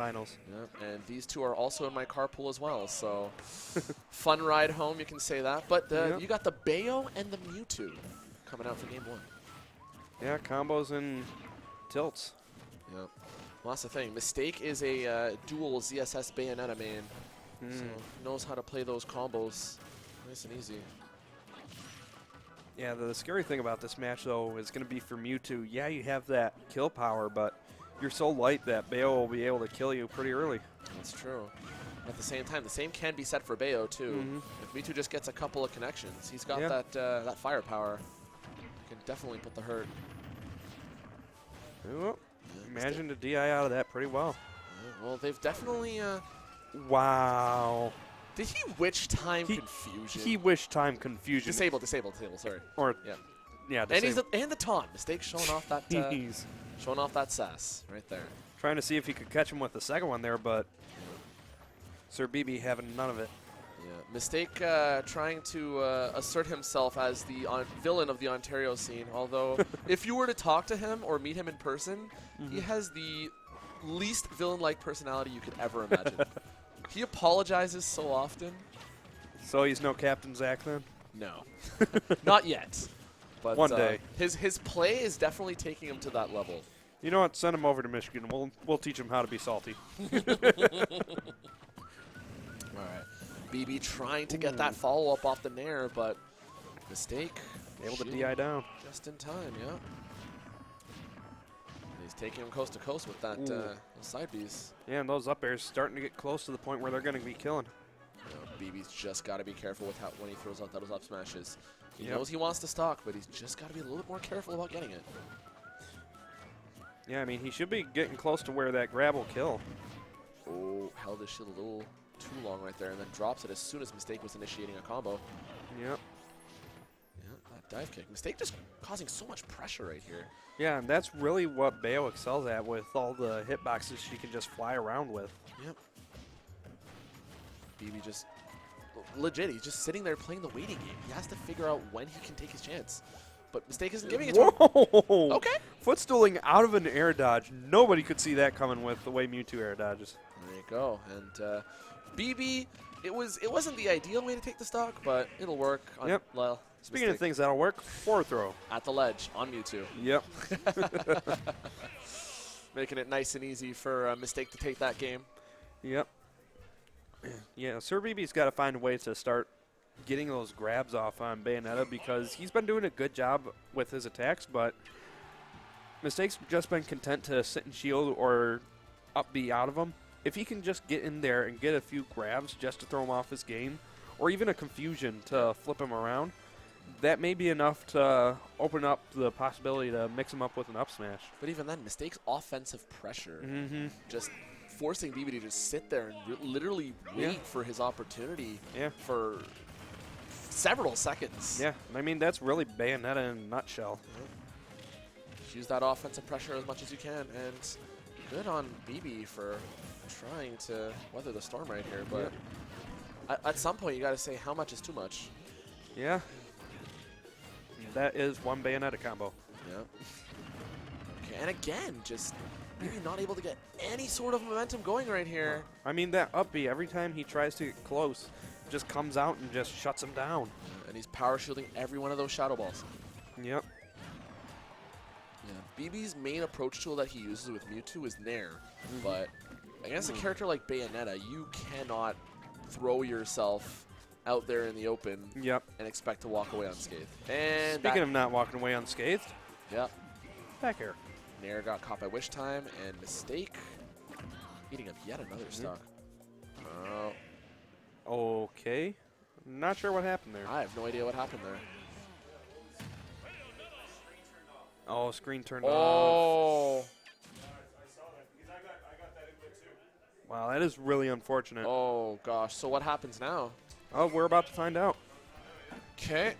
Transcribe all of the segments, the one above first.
Finals. Yep, and these two are also in my carpool as well, so fun ride home, you can say that. But you got the Bayo and the Mewtwo coming out for game 1. Yeah, combos and tilts. Yep. Well, that's the thing. Mistake is a dual ZSS Bayonetta main, so knows how to play those combos nice and easy. Yeah, the scary thing about this match, though, is going to be for Mewtwo. Yeah, you have that kill power, but you're so light that Bayo will be able to kill you pretty early. That's true. At the same time, the same can be said for Bayo, too. If Mewtwo just gets a couple of connections, he's got that firepower. Can definitely put the hurt. Well, imagine the DI out of that pretty well. Yeah, well, they've definitely... Wow. Did he witch time confusion? He wish time confusion. Disable, sorry. Or yeah, and the taunt. Mistake showing off that showing off that sass right there. Trying to see if he could catch him with the second one there, but Sirbeebee having none of it. Yeah, Mistake trying to assert himself as the villain of the Ontario scene. Although, if you were to talk to him or meet him in person, he has the least villain-like personality you could ever imagine. He apologizes so often. So he's no Captain Zach then? No, not yet. But one day. His play is definitely taking him to that level. You know what? Send him over to Michigan. We'll teach him how to be salty. All right. BB trying to get that follow-up off the Nair, but Mistake able to DI down. Just in time, yeah. And he's taking him coast to coast with that those side Bs. Yeah, and those up airs starting to get close to the point where they're going to be killing. BB's just got to be careful with when he throws out those up smashes. He knows he wants to stock, but he's just got to be a little bit more careful about getting it. Yeah, I mean, he should be getting close to where that grab will kill. Oh, held his shield a little too long right there, and then drops it as soon as Mistake was initiating a combo. Yep. Yeah, that dive kick. Mistake just causing so much pressure right here. Yeah, and that's really what Bayo excels at with all the hitboxes she can just fly around with. Yep. BB just, legit, he's just sitting there playing the waiting game. He has to figure out when he can take his chance. But Mistake isn't giving it to him. Whoa! Okay. Footstooling out of an air dodge. Nobody could see that coming with the way Mewtwo air dodges. There you go. And BB, it wasn't the ideal way to take the stock, but it'll work. On, well, speaking of things that'll work, forward throw. At the ledge on Mewtwo. Yep. Making it nice and easy for Mistake to take that game. Yep. Yeah, Sirbeebee's got to find a way to start getting those grabs off on Bayonetta because he's been doing a good job with his attacks, but Mistake's just been content to sit and shield or up B out of him. If he can just get in there and get a few grabs just to throw him off his game, or even a confusion to flip him around, that may be enough to open up the possibility to mix him up with an up smash. But even then, Mistake's offensive pressure, just forcing BB to just sit there and literally wait for his opportunity for several seconds. Yeah, I mean, that's really Bayonetta in a nutshell. Use that offensive pressure as much as you can, and good on BB for trying to weather the storm right here. But at some point, you got to say how much is too much. Yeah. That is one Bayonetta combo. Yep. Okay, and again, just maybe not able to get any sort of momentum going right here. I mean, that up B, every time he tries to get close, just comes out and just shuts him down. And he's power shielding every one of those shadow balls. Yep. Yeah, BB's main approach tool that he uses with Mewtwo is Nair, but against a character like Bayonetta, you cannot throw yourself out there in the open and expect to walk away unscathed. And speaking of not walking away unscathed, back here. Nair got caught by Wish Time, and Mistake eating up yet another stock. Okay. Not sure what happened there. I have no idea what happened there. Oh, screen turned off. I saw that because I got that input too. Wow, that is really unfortunate. Oh, gosh. So what happens now? Oh, we're about to find out. Okay.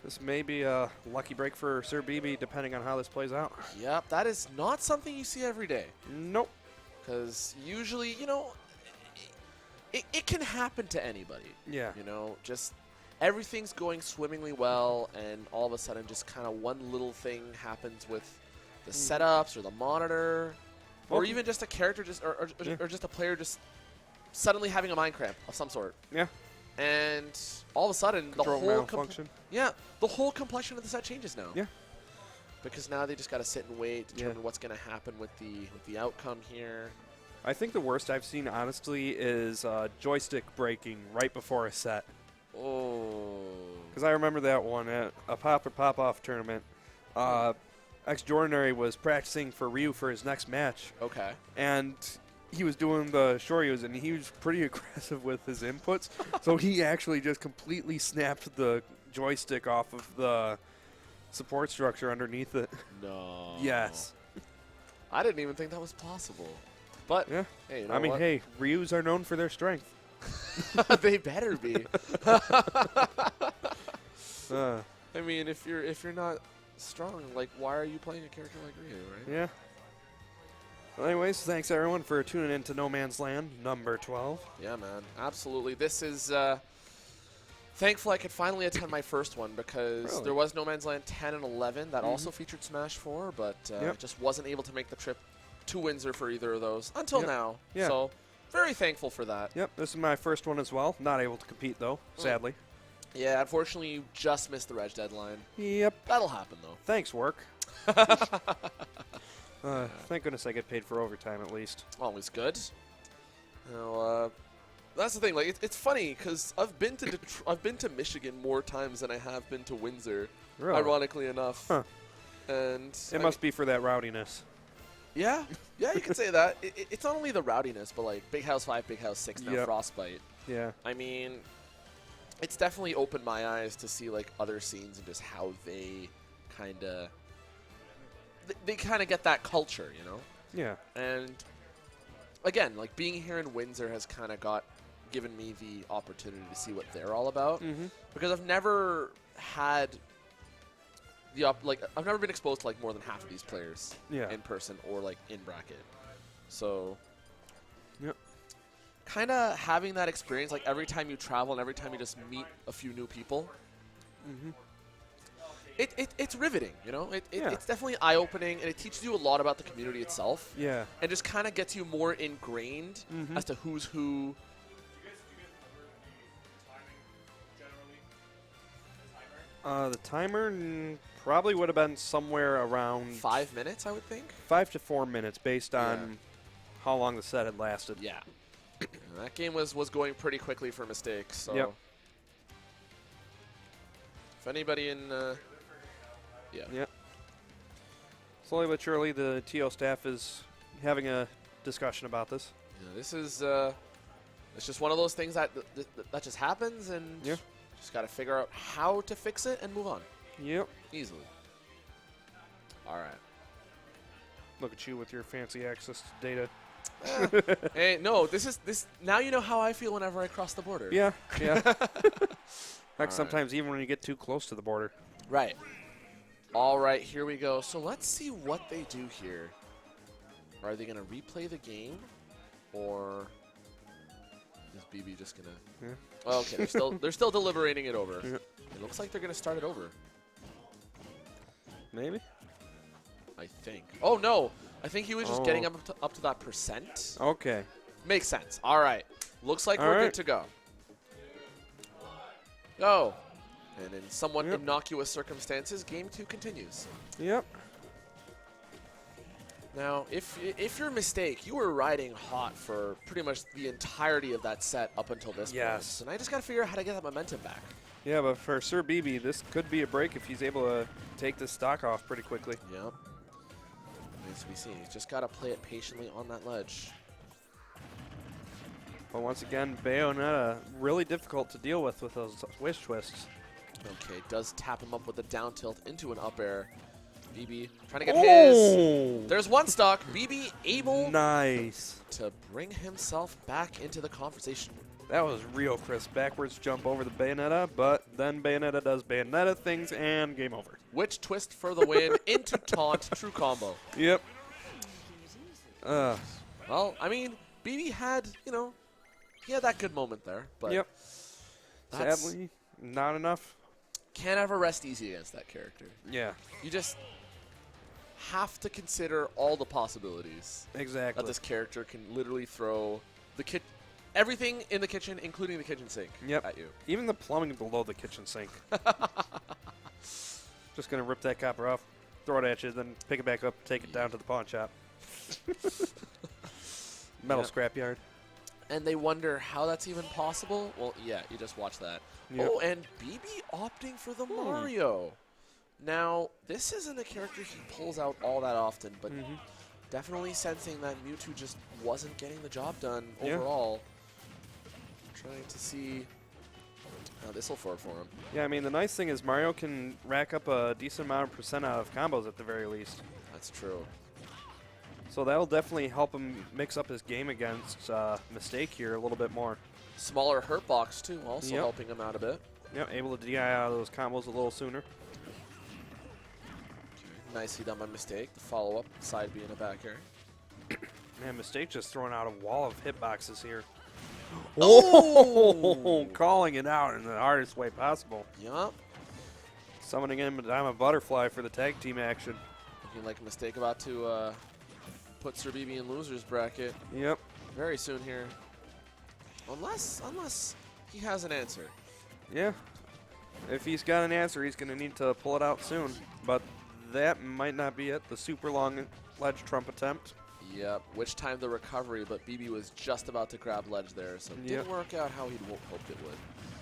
This may be a lucky break for Sirbeebee, depending on how this plays out. Yep, that is not something you see every day. Nope. Because usually, you know, it can happen to anybody. Yeah. You know, just everything's going swimmingly well, and all of a sudden just kind of one little thing happens with the setups or the monitor. or even just a character, or just a player just suddenly having a mind cramp of some sort. Yeah. And all of a sudden, Control malfunction. the whole complexion of the set changes now. Yeah. Because now they just got to sit and wait, determine what's going to happen with the outcome here. I think the worst I've seen, honestly, is joystick breaking right before a set. Oh. Because I remember that one at a Pop or Pop Off tournament. Extraordinary was practicing for Ryu for his next match. Okay. And he was doing the shoryus, and he was pretty aggressive with his inputs. So he actually just completely snapped the joystick off of the support structure underneath it. No. Yes. I didn't even think that was possible. But, Yeah. hey, you know I mean, what? hey, Ryus are known for their strength. They better be. Uh, I mean, if you're not strong, like, why are you playing a character like Ryu, right? yeah. Well, anyways, thanks everyone for tuning in to No Man's Land number 12. Yeah, man. Absolutely. This is thankful I could finally attend my first one because Really? there was No Man's Land 10 and 11 that also featured Smash 4, but just wasn't able to make the trip to Windsor for either of those until now. Yeah. So very thankful for that. Yep, this is my first one as well. Not able to compete, though, sadly. Yeah, unfortunately, you just missed the reg deadline. Yep. That'll happen, though. Thanks, work. Thank goodness I get paid for overtime at least. Always good. Now, that's the thing. Like, it's funny because I've been to Michigan more times than I have been to Windsor. Really? Ironically enough. Huh. And It must be for that rowdiness. Yeah, you could say that. It's not only the rowdiness, but like Big House 5, Big House 6, now Yep. Frostbite. Yeah. I mean, it's definitely opened my eyes to see like other scenes and just how they kind of get that culture, you know. Yeah. And again, like being here in Windsor has kind of given me the opportunity to see what they're all about because I've never had I've never been exposed to like more than half of these players in person or like in bracket. So kind of having that experience like every time you travel and every time you just meet a few new people. It's riveting, you know? It's definitely eye-opening, and it teaches you a lot about the community itself. Yeah. And just kind of gets you more ingrained as to who's who. The timer probably would have been somewhere around 5 minutes, I would think. 5 to 4 minutes based on how long the set had lasted. Yeah. That game was going pretty quickly for mistakes, so. Yep. If anybody in... Yep. Slowly but surely, the TO staff is having a discussion about this. Yeah, this is... it's just one of those things that just happens, and just got to figure out how to fix it and move on. Yep. Easily. All right. Look at you with your fancy access to data. Hey, no, this. Now you know how I feel whenever I cross the border. Yeah, yeah. Heck, sometimes even when you get too close to the border. Right. All right, here we go. So let's see what they do here. Are they going to replay the game, or is BB just going to? Yeah. Oh, okay, they're still deliberating it over. Yeah. It looks like they're going to start it over. Maybe. I think. Oh no, I think he was just getting up to that percent. Okay. Makes sense. All right. Looks like we're good to go. Go. And in somewhat innocuous circumstances, game 2 continues. Yep. Now, if your mistake, you were riding hot for pretty much the entirety of that set up until this point. And I just got to figure out how to get that momentum back. Yeah, but for Sirbeebee, this could be a break if he's able to take this stock off pretty quickly. Yep. Remains to be seen. He's just got to play it patiently on that ledge. But once again, Bayonetta, really difficult to deal with those wish twists. Okay, does tap him up with a down tilt into an up air. BB trying to get his. There's one stock. BB able to bring himself back into the conversation. That was real crisp. Backwards jump over the Bayonetta, but then Bayonetta does Bayonetta things and game over. Witch twist for the win into taunt. True combo. Yep. Well, I mean, BB had, he had that good moment there. But sadly, not enough. Can't ever rest easy against that character. Yeah. You just have to consider all the possibilities Exactly. that this character can literally throw everything in the kitchen, including the kitchen sink, Yep. at you. Even the plumbing below the kitchen sink. Just going to rip that copper off, throw it at you, then pick it back up, take it down to the pawn shop. Metal scrapyard. And they wonder how that's even possible. Well, yeah, you just watch that. Yep. Oh, and BB opting for the Mario. Now, this isn't a character he pulls out all that often, but definitely sensing that Mewtwo just wasn't getting the job done overall. Trying to see how this will work for him. Yeah, I mean, the nice thing is Mario can rack up a decent amount of percent out of combos at the very least. That's true. So that'll definitely help him mix up his game against Mistake here a little bit more. Smaller hurt box, too, also helping him out a bit. Yep, able to DI out of those combos a little sooner. Nicely done by Mistake. The follow-up, side being a back air. Man, Mistake just throwing out a wall of hitboxes here. Oh! Calling it out in the hardest way possible. Yup. Summoning in Madama Butterfly for the tag team action. Looking like a Mistake about to put Sirbeebee in loser's bracket Yep. very soon here. Unless he has an answer. Yeah. If he's got an answer, he's going to need to pull it out soon. But that might not be it. The super long ledge trump attempt. Yep, which time the recovery, but BB was just about to grab ledge there, so it didn't work out how he'd hoped it would.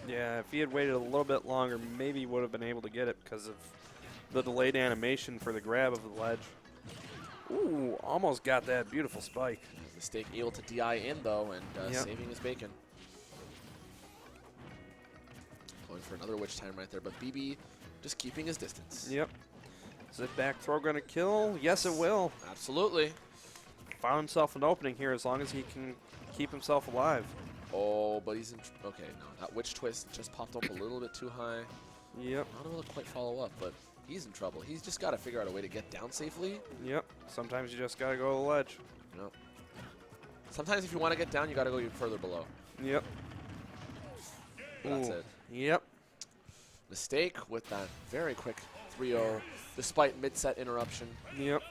Yeah, if he had waited a little bit longer, maybe he would have been able to get it because of the delayed animation for the grab of the ledge. Ooh, almost got that beautiful spike. Mistake able to DI in, though, and saving his bacon. Going for another witch time right there, but BB just keeping his distance. Yep. Is it back throw going to kill? Yes, it will. Absolutely. Found himself an opening here as long as he can keep himself alive. Oh, but he's in. Okay, no. That witch twist just popped up a little bit too high. Yep. Not able to quite follow up, but he's in trouble. He's just got to figure out a way to get down safely. Yep. Sometimes you just got to go to the ledge. Yep. Sometimes if you want to get down, you got to go even further below. Yep. That's it. Yep. Mistake with that very quick 3-0, despite mid-set interruption. Yep.